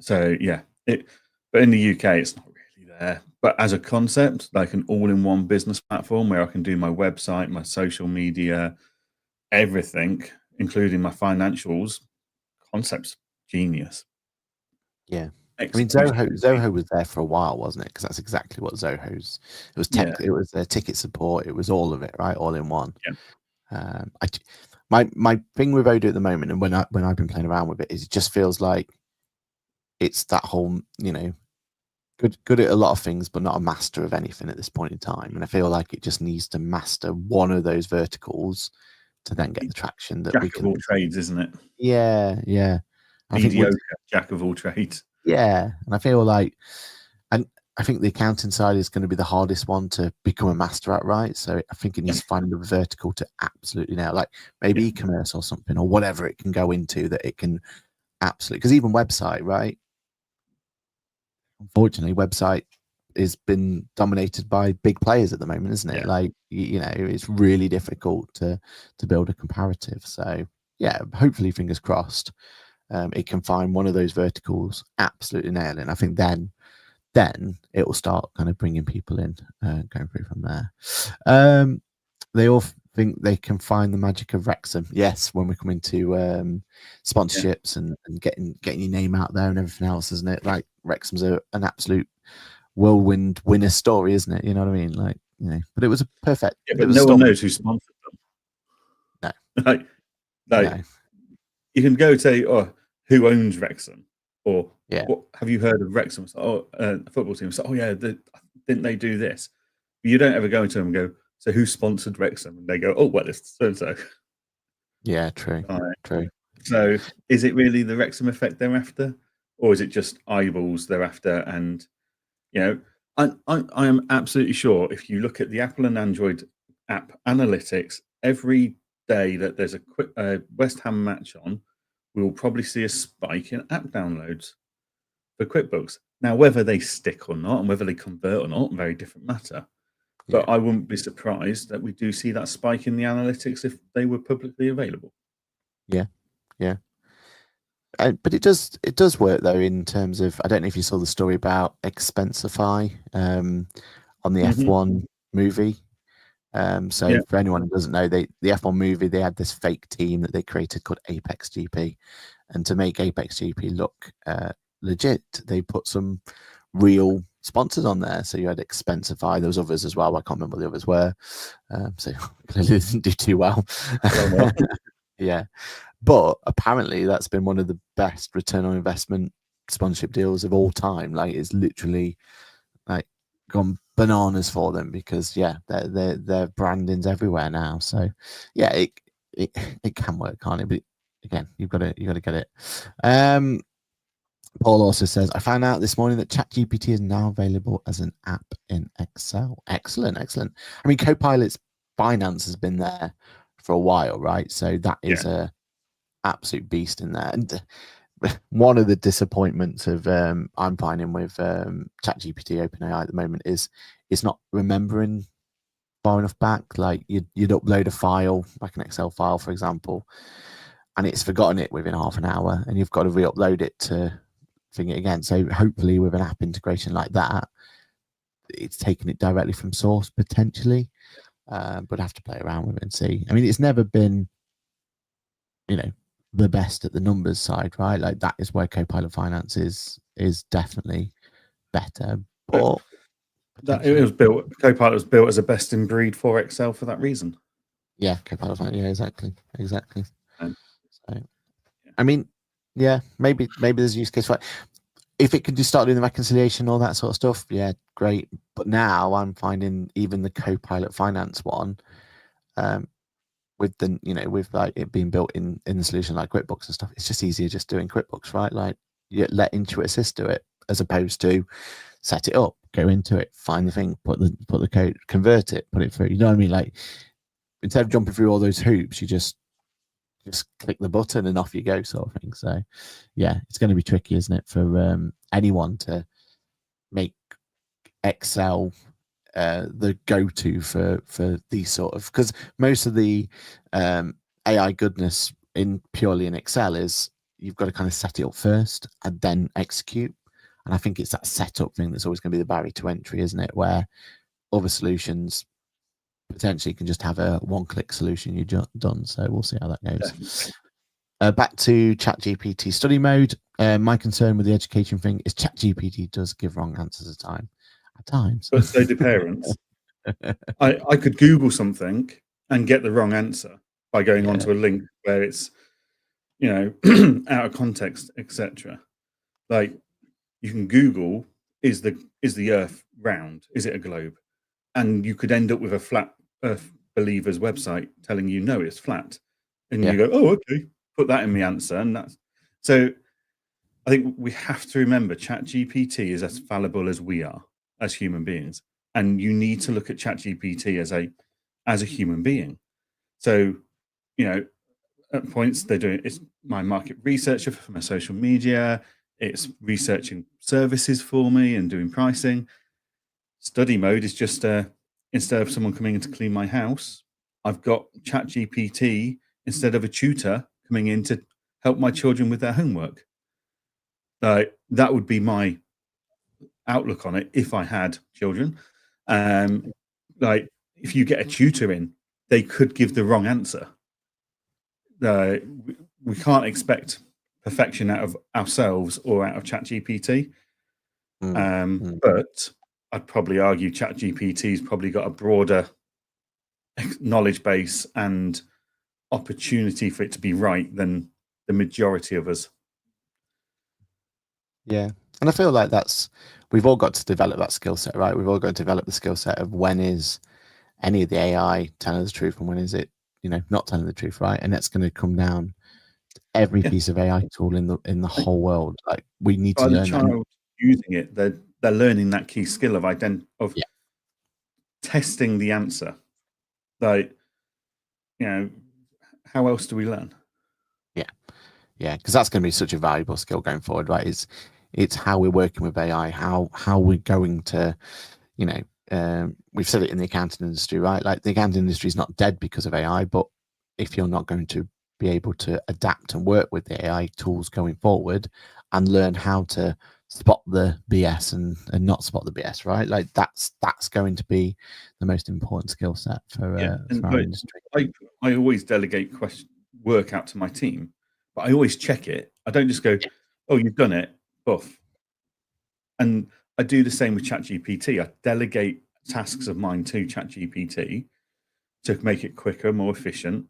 So yeah, but in the UK it's not really there. But as a concept, like an all-in-one business platform where I can do my website, my social media, everything, including my financials, concept's genius. Yeah. I mean, Zoho was there for a while, wasn't it? Because that's exactly what Zoho's. It was tech. It was their ticket support. It was all of it, right? All in one. Yeah. My thing with Odoo at the moment, and when I've been playing around with it, is it just feels like it's that whole, good at a lot of things, but not a master of anything at this point in time. And I feel like it just needs to master one of those verticals to then get the traction that we can. Jack of all trades, isn't it? Yeah. I think jack of all trades. Yeah, and I feel like, and I think the accounting side is going to be the hardest one to become a master at, right? So I think it needs to find a vertical to absolutely nail, like maybe e-commerce or something, or whatever it can go into that it can absolutely, because even website, right? Unfortunately, website has been dominated by big players at the moment, isn't it? Like, it's really difficult to build a comparative. So yeah, hopefully, fingers crossed, it can find one of those verticals, absolutely nail it. I think then it will start kind of bringing people in, going through from there. They all think they can find the magic of Wrexham. Yes, when we come into sponsorships and getting your name out there and everything else, isn't it? Like Wrexham's an absolute whirlwind winner story, isn't it? You know what I mean? Like, you know, but it was a perfect. Yeah, it but was no one stormy. knows who sponsored them. No. Like you can go say, "Oh, who owns Wrexham?" Or Yeah. "What have you heard of Wrexham?" So, a football team. So, "Oh yeah, didn't they do this?" But you don't ever go into them and go, "So who sponsored Wrexham?" And they go, "Oh well, it's so and so." Yeah, true. True. So is it really the Wrexham effect they're after, or is it just eyeballs they're after? And you know, I am absolutely sure if you look at the Apple and Android app analytics, every day that there's a quick West Ham match on, we will probably see a spike in app downloads for QuickBooks. Now, whether they stick or not, and whether they convert or not, very different matter. Yeah. But I wouldn't be surprised that we do see that spike in the analytics if they were publicly available. Yeah. But it does work though in terms of, I don't know if you saw the story about Expensify on the F1 movie. So for anyone who doesn't know, the F1 movie, they had this fake team that they created called Apex GP, and to make Apex GP look legit, they put some real sponsors on there. So you had Expensify, there was others as well. I can't remember what the others were. So clearly didn't do too well. Yeah. But apparently that's been one of the best return on investment sponsorship deals of all time. Like it's literally like gone bananas for them because their branding's everywhere now. So yeah, it can work, can't it? But again, you've got to get it. Paul also says, I found out this morning that ChatGPT is now available as an app in Excel. Excellent. I mean, Copilot's Finance has been there for a while, right? So that is a absolute beast in there. And one of the disappointments of I'm finding with ChatGPT OpenAI at the moment is it's not remembering far enough back. Like you'd upload a file, like an Excel file, for example, and it's forgotten it within half an hour, and you've got to re-upload it to thing it again. So hopefully with an app integration like that, it's taking it directly from source potentially, but I have to play around with it and see. I mean, it's never been, the best at the numbers side, right? Like that is where Copilot Finance is definitely better. But Copilot was built as a best in breed for Excel for that reason. Yeah, Copilot Finance. Yeah, exactly. So, I mean, maybe there's a use case for it. If it could just start doing the reconciliation, all that sort of stuff, yeah, great. But now I'm finding even the Copilot Finance one, with the with like it being built in the solution like QuickBooks and stuff, it's just easier just doing QuickBooks, right? Like you let Intuit Assist do it as opposed to set it up, go into it, find the thing, put the code, convert it, put it through. You know what I mean? Like instead of jumping through all those hoops, you just click the button and off you go, sort of thing. So yeah, it's going to be tricky, isn't it, for anyone to make Excel the go-to for these sort of, because most of the AI goodness in purely in Excel is you've got to kind of set it up first and then execute. And I think it's that setup thing that's always going to be the barrier to entry, isn't it? Where other solutions potentially can just have a one-click solution you're done. So we'll see how that goes. Back to ChatGPT study mode. My concern with the education thing is ChatGPT does give wrong answers at times. But so do parents. I could Google something and get the wrong answer by going onto a link where it's, out of context, etc. Like you can Google, is the Earth round? Is it a globe? And you could end up with a flat Earth believers website telling you no, it's flat. And you go, oh, okay, put that in the answer. And that's so I think we have to remember ChatGPT is as fallible as we are as human beings. And you need to look at ChatGPT as a human being. So, at points they're doing, it's my market researcher for my social media, it's researching services for me and doing pricing. Study mode is just instead of someone coming in to clean my house, I've got ChatGPT instead of a tutor coming in to help my children with their homework. That would be my outlook on it if I had children. Like if you get a tutor in they could give the wrong answer. We can't expect perfection out of ourselves or out of ChatGPT. But I'd probably argue ChatGPT's probably got a broader knowledge base and opportunity for it to be right than the majority of us. Yeah. And I feel like we've all got to develop that skill set, right? We've all got to develop the skill set of when is any of the AI telling the truth and when is it, not telling the truth, right? And that's going to come down to every piece of AI tool in the whole world. Like, we need to learn that. By the child using it, they're learning that key skill of testing the answer. Like, how else do we learn? Yeah, because that's going to be such a valuable skill going forward, right? It's how we're working with AI, how we're going to, we've said it in the accounting industry, right? Like, the accounting industry is not dead because of AI, but if you're not going to be able to adapt and work with the AI tools going forward and learn how to spot the BS and not spot the BS, right? Like, that's going to be the most important skill set for our industry. I always delegate work out to my team, but I always check it. I don't just go, "Oh, you've done it, buff." And I do the same with ChatGPT. I delegate tasks of mine to ChatGPT to make it quicker, more efficient.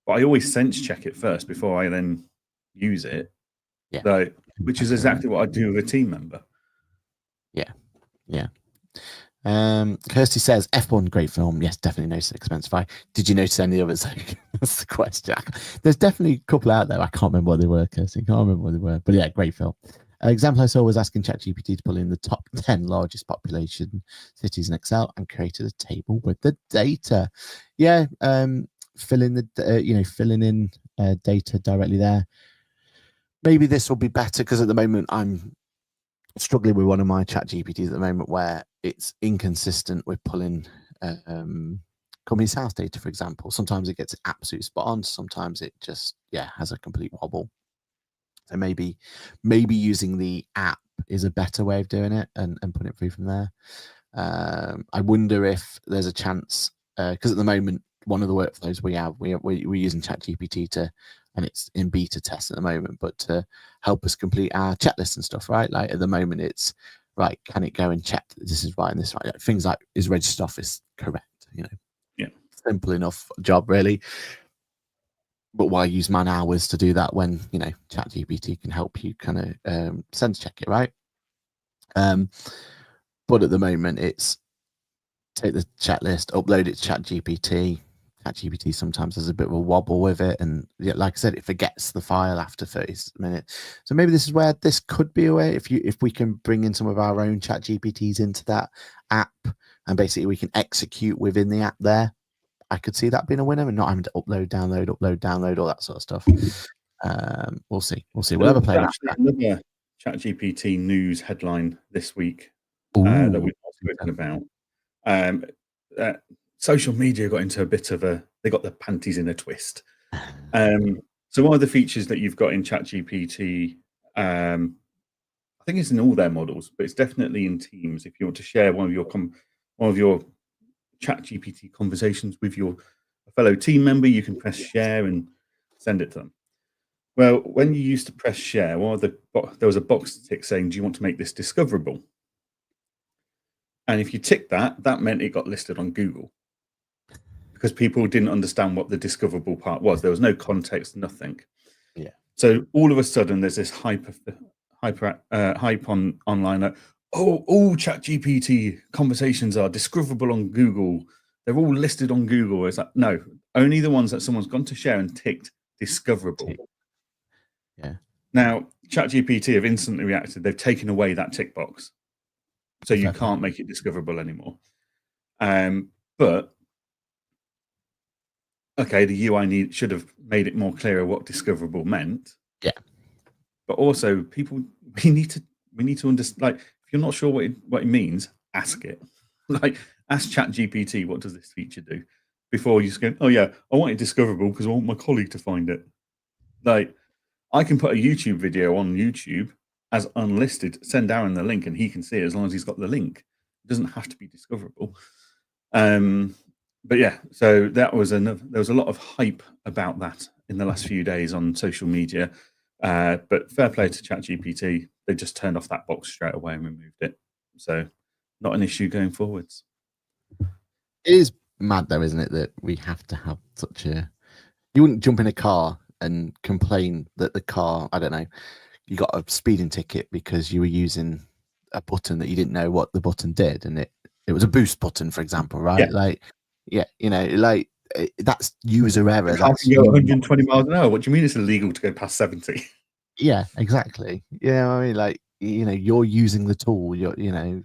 But I always sense check it first before I then use it. Yeah. Which is exactly what I do with a team member. Yeah. Kirsty says F1 great film. Yes, definitely noticed Expensify. Did you notice any others? That's the question. There's definitely a couple out there. I can't remember what they were, Kirsty. Can't remember what they were. But yeah, great film. Example I saw was asking ChatGPT to pull in the top 10 largest population cities in Excel and created a table with the data. Yeah, filling in data directly there. Maybe this will be better because at the moment I'm struggling with one of my ChatGPTs at the moment where it's inconsistent with pulling company's house data, for example. Sometimes it gets absolute spot on. Sometimes it just has a complete wobble. So maybe using the app is a better way of doing it and putting it through from there. I wonder if there's a chance because at the moment one of the workflows we're using ChatGPT and it's in beta test at the moment, but to help us complete our checklist and stuff, right? Like, at the moment it's right, can it go and check that this is right and this right? Like, things like, is registered office correct? Simple enough job, really. But why use man hours to do that when ChatGPT can help you kind of sense check it, right? But at the moment it's take the checklist, upload it to ChatGPT. ChatGPT sometimes has a bit of a wobble with it, and like I said, it forgets the file after 30 minutes. So maybe this is where this could be a way if we can bring in some of our own ChatGPTs into that app, and basically we can execute within the app there. I could see that being a winner and not having to upload, download, all that sort of stuff. We'll see. We'll have a play. Another ChatGPT news headline this week that we've spoken about. Social media got into a bit of they got their panties in a twist. So one of the features that you've got in ChatGPT, I think it's in all their models, but it's definitely in Teams. If you want to share one of your ChatGPT conversations with your fellow team member, you can press share and send it to them. Well, when you used to press share, there was a box tick saying, "Do you want to make this discoverable?" And if you tick that meant it got listed on Google because people didn't understand what the discoverable part was. There was no context, nothing. Yeah. So all of a sudden, there's this hype online. All ChatGPT conversations are discoverable on Google. They're all listed on Google. It's like, no, only the ones that someone's gone to share and ticked discoverable. Yeah. Now, ChatGPT have instantly reacted. They've taken away that tick box. So you can't make it discoverable anymore. But okay, the UI should have made it more clear what discoverable meant. Yeah. But also, we need to understand. Like, if you're not sure what it means, ask it. Like, ask ChatGPT, what does this feature do? Before you just go, oh yeah, I want it discoverable because I want my colleague to find it. Like, I can put a YouTube video on YouTube as unlisted, send Aaron the link, and he can see it as long as he's got the link. It doesn't have to be discoverable. but yeah, so that was there was a lot of hype about that in the last few days on social media. But fair play to ChatGPT, they just turned off that box straight away and removed it. So not an issue going forwards. It is mad though, isn't it, that we have to have such a. You wouldn't jump in a car and complain that the car, I don't know, you got a speeding ticket because you were using a button that you didn't know what the button did, and it was a boost button, for example, right? Yeah. Like, yeah, you know, like that's user error. The car That's can go you. 120 miles an hour. What do you mean it's illegal to go past 70? Yeah, exactly. Yeah, I mean, like, you know, you're using the tool. You're, you know,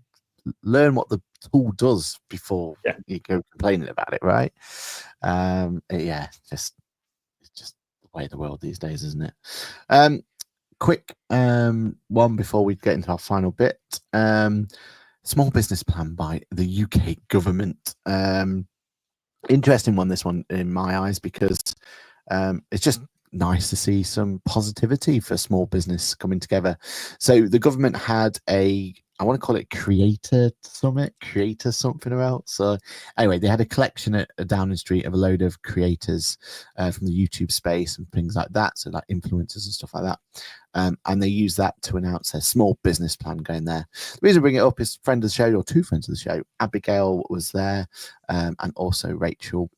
learn what the tool does before Yeah. you go complaining about it, right? Yeah, it's just the way of the world these days, isn't it? Quick one before we get into our final bit. Small business plan by the UK government. Interesting one, this one in my eyes, because it's just nice to see some positivity for small business coming together. So the government had I want to call it creator summit, creator something about. So anyway, they had a collection at Downing Street of a load of creators from the YouTube space and things like that. So like influencers and stuff like that. And they used that to announce their small business plan going there. The reason I bring it up is friend of the show, or two friends of the show, Abigail was there, and also Rachel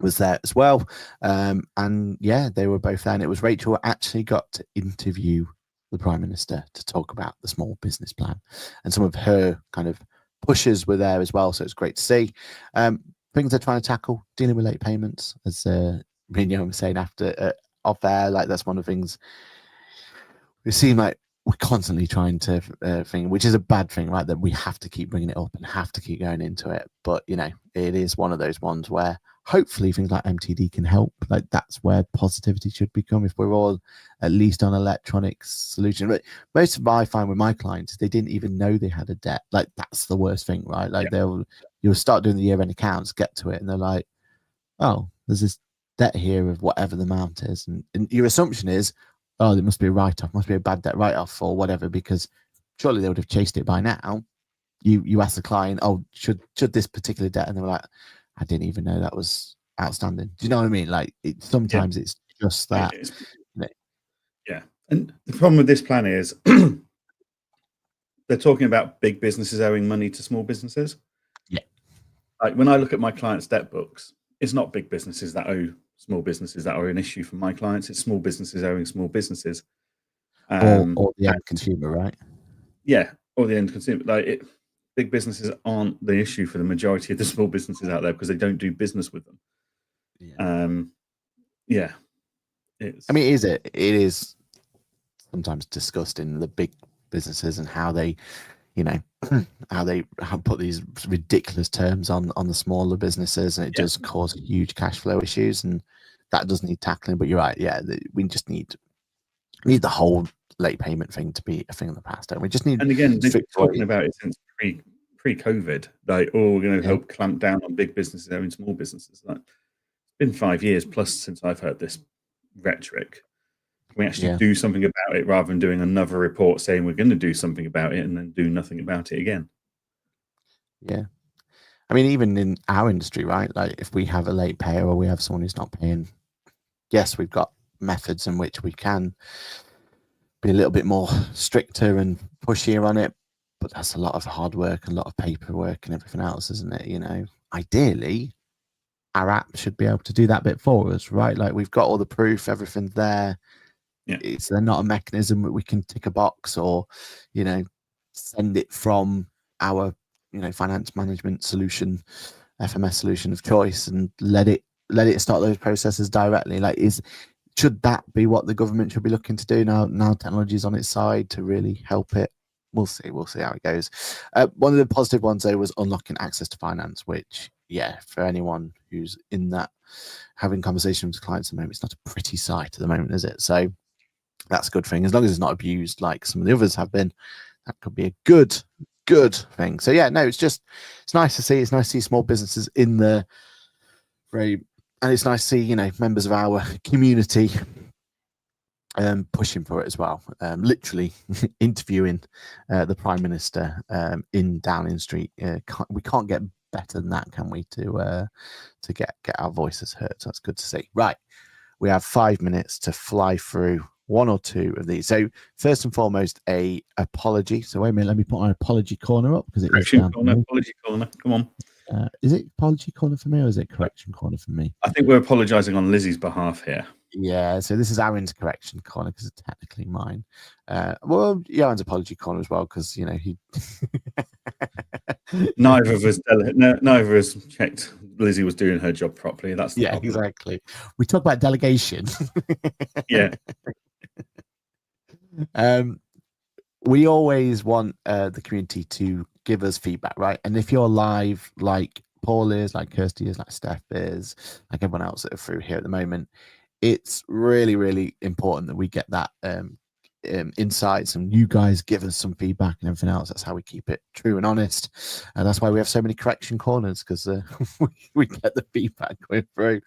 was there as well. And yeah, they were both there. And it was Rachel who actually got to interview the Prime Minister to talk about the small business plan. And some of her kind of pushes were there as well. So it's great to see. Things they're trying to tackle, dealing with late payments, as Rino was saying after off air, like that's one of the things we seem like we're constantly trying to thing, which is a bad thing, right? That we have to keep bringing it up and have to keep going into it. But you know, it is one of those ones where hopefully things like MTD can help. Like that's where positivity should become. If we're all at least on electronic solution, but most of I find with my clients, they didn't even know they had a debt. Like that's the worst thing, right? Like you'll start doing the year-end accounts, get to it, and they're like, oh, there's this debt here of whatever the amount is, and your assumption is, oh, there must be a write-off, must be a bad debt write-off or whatever, because surely they would have chased it by now. You ask the client, oh, should this particular debt, and they were like, I didn't even know that was outstanding. Do you know what I mean? Like sometimes it's just that. Yeah, and the problem with this plan is they're talking about big businesses owing money to small businesses. Yeah, like when I look at my clients' debt books, it's not big businesses that owe small businesses that are an issue for my clients. It's small businesses owing small businesses. Or the end consumer, right? Yeah, or the end consumer. Big businesses aren't the issue for the majority of the small businesses out there because they don't do business with them. Yeah. I mean, it is sometimes disgusting, the big businesses and how they, you know, how they put these ridiculous terms on the smaller businesses, and it does cause huge cash flow issues, and that does need tackling. But you're right, yeah, we just need the whole late payment thing to be a thing of the past, don't we? Just need. And again, they've been talking about it since pre-COVID. Like, oh, we're going to help clamp down on big businesses owing small businesses. Like, it's been 5 years plus since I've heard this rhetoric. Can we actually do something about it rather than doing another report saying we're going to do something about it and then do nothing about it again? Yeah. I mean, even in our industry, right? Like if we have a late payer or we have someone who's not paying, yes, we've got methods in which we can be a little bit more stricter and pushier on it, but that's a lot of hard work, a lot of paperwork and everything else, isn't it? You know, ideally, our app should be able to do that bit for us, right? Like we've got all the proof, everything's there. It's then not a mechanism that we can tick a box or, you know, send it from our, you know, finance management solution, FMS solution of choice, and let it start those processes directly. Like, should that be what the government should be looking to do now? Now technology is on its side to really help it. We'll see how it goes. One of the positive ones though was unlocking access to finance, which for anyone who's in that having conversations with clients at the moment, it's not a pretty sight at the moment, is it? So that's a good thing, as long as it's not abused like some of the others have been. That could be a good thing. So no, it's nice to see. It's nice to see small businesses in the very, and it's nice to see, you know, members of our community pushing for it as well. Literally interviewing the Prime Minister in Downing Street. We can't get better than that, can we? To get our voices heard. So that's good to see. Right, we have 5 minutes to fly through one or two of these. So first and foremost, a apology. So wait a minute, let me put my apology corner up because it is down corner, apology corner. Come on. Is it apology corner for me or is it correction corner for me? I think we're apologising on Lizzie's behalf here. Yeah, so this is Aaron's correction corner because it's technically mine. Well, Johan's apology corner as well because he. Neither of us checked Lizzie was doing her job properly. That's the problem. Exactly. We talk about delegation. Yeah. We always want the community to give us feedback, right? And if you're live, like Paul is, like Kirsty is, like Steph is, like everyone else that are through here at the moment, it's really, really important that we get that insights and you guys give us some feedback and everything else. That's how we keep it true and honest, and that's why we have so many correction corners, because we get the feedback going through.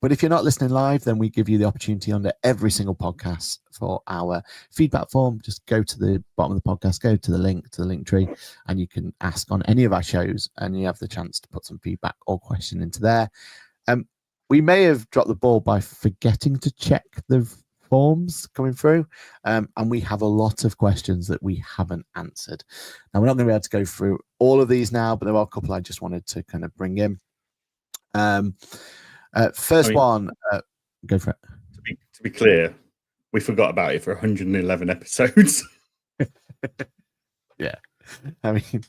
But if you're not listening live, then we give you the opportunity under every single podcast for our feedback form. Just go to the bottom of the podcast, go to the link tree, and you can ask on any of our shows, and you have the chance to put some feedback or question into there. We may have dropped the ball by forgetting to check the forms coming through, and we have a lot of questions that we haven't answered. Now, we're not going to be able to go through all of these now, but there are a couple I just wanted to kind of bring in. First one, go for it. To be clear, we forgot about it for 111 episodes. Yeah. I mean,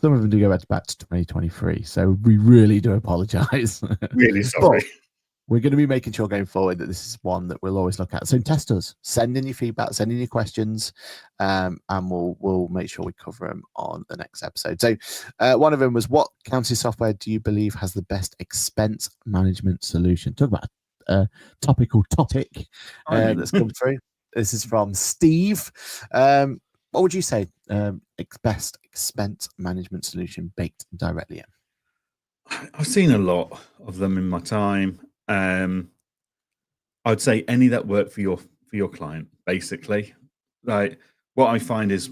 some of them do go back to 2023, so we really do apologize. Really sorry. But we're going to be making sure going forward that this is one that we'll always look at. So test us, send in your feedback, send in your questions, and we'll make sure we cover them on the next episode. So one of them was, what accounting software do you believe has the best expense management solution? Talk about a topical topic that's come through. This is from Steve. What would you say best expense management solution baked directly in? I've seen a lot of them in my time. I'd say any that work for your client, basically. Like, what I find is,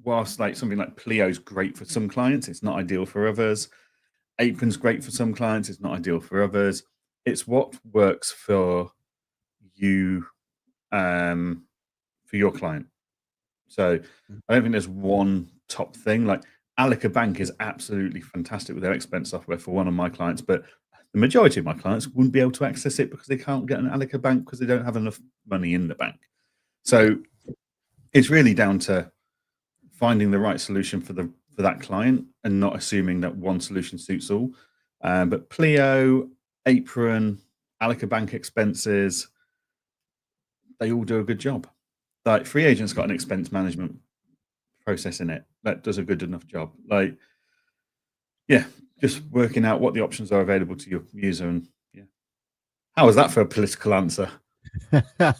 whilst like something like Plio's great for some clients, it's not ideal for others. Apron's great for some clients, it's not ideal for others. It's what works for you, for your client. So I don't think there's one top thing. Like, Alica Bank is absolutely fantastic with their expense software for one of my clients, but the majority of my clients wouldn't be able to access it because they can't get an Alica Bank because they don't have enough money in the bank. So it's really down to finding the right solution for that client and not assuming that one solution suits all. But Plio, Apron, Alica Bank expenses, they all do a good job. Like, Free Agent's got an expense management process in it that does a good enough job. Like, yeah, just working out what the options are available to your user. And yeah, how was that for a political answer? Talk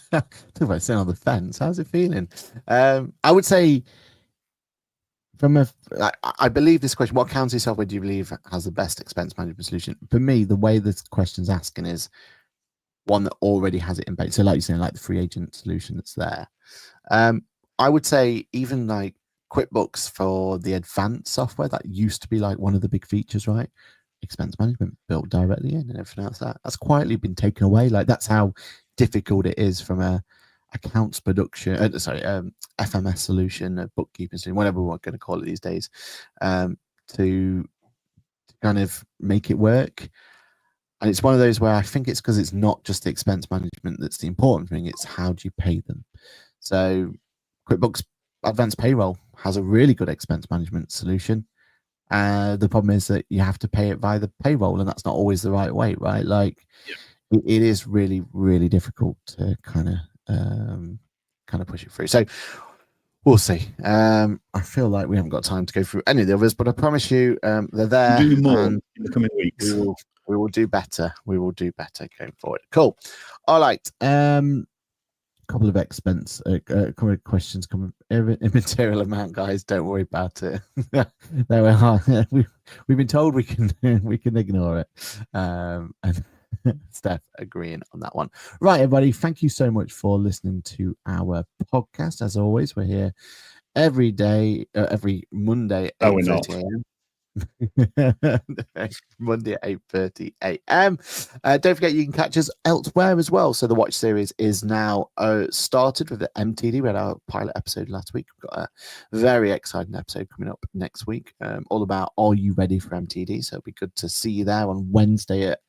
about sitting on the fence. How's it feeling? I would say, I believe this question, what accounting software do you believe has the best expense management solution? For me, the way this question's asking is one that already has it in place. So like you're saying, like the Free Agent solution that's there. I would say even like QuickBooks for the advanced software, that used to be like one of the big features, right? Expense management built directly in and everything else. That's quietly been taken away. Like, that's how difficult it is from a accounts production, FMS solution, a bookkeeping solution, whatever we're going to call it these days, to kind of make it work. And it's one of those where I think it's because it's not just the expense management that's the important thing, it's how do you pay them. So QuickBooks Advanced Payroll has a really good expense management solution. The problem is that you have to pay it via the payroll, and that's not always the right way, right? Like, it is really, really difficult to kind of push it through. So we'll see. I feel like we haven't got time to go through any of the others, but I promise you, they're there. We'll do more in the coming weeks. We will do better. We will do better going forward. Cool. All right. Couple of couple of questions coming. Immaterial amount, guys. Don't worry about it. There we are. We've been told we can ignore it. And Steph agreeing on that one. Right, everybody. Thank you so much for listening to our podcast. As always, we're here every day, every Monday. No, we're not. Monday at 8:30 a.m. Don't forget you can catch us elsewhere as well. So the Watch series is now started with the MTD. We had our pilot episode last week. We've got a very exciting episode coming up next week, all about Are You Ready for MTD? So it'll be good to see you there on Wednesday at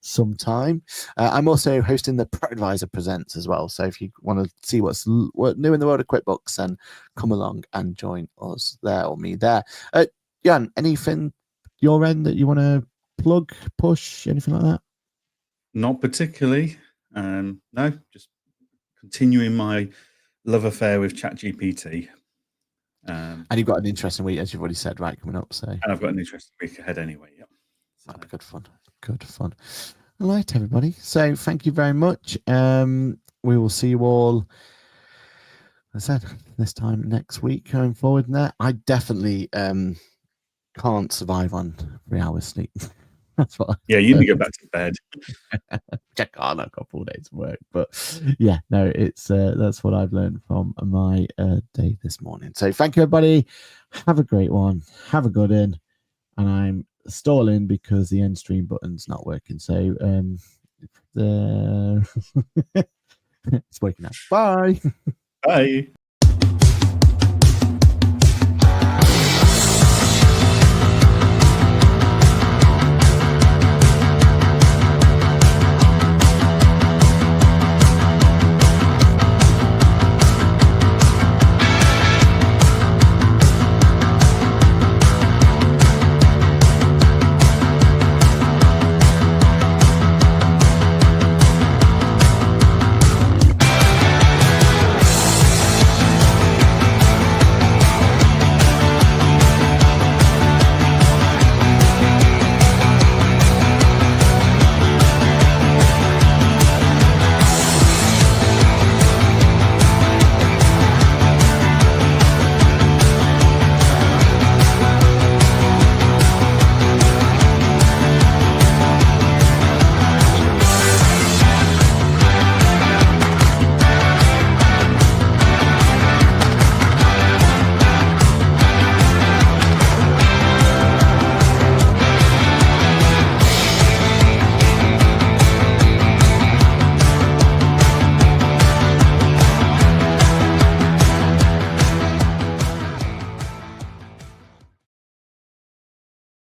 some time. I'm also hosting the Pro Advisor Presents as well. So if you want to see what's new in the world of QuickBooks, then come along and join us there or me there. Johann, anything your end that you want to plug, push, anything like that? Not particularly. No, just continuing my love affair with ChatGPT. And you've got an interesting week, as you've already said, right, coming up. So, and I've got an interesting week ahead anyway. Yeah, that'll be good fun. Good fun. All right, everybody. So, thank you very much. We will see you all. As I said, this time next week going forward. Now, I definitely can't survive on 3 hours sleep. That's what. Yeah, you need to get back to bed. Check on a couple of days of work, but yeah, no, it's that's what I've learned from my day this morning. So thank you, everybody. Have a great one. Have a good one. And I'm stalling because the end stream button's not working. So it's working now. Bye. Bye.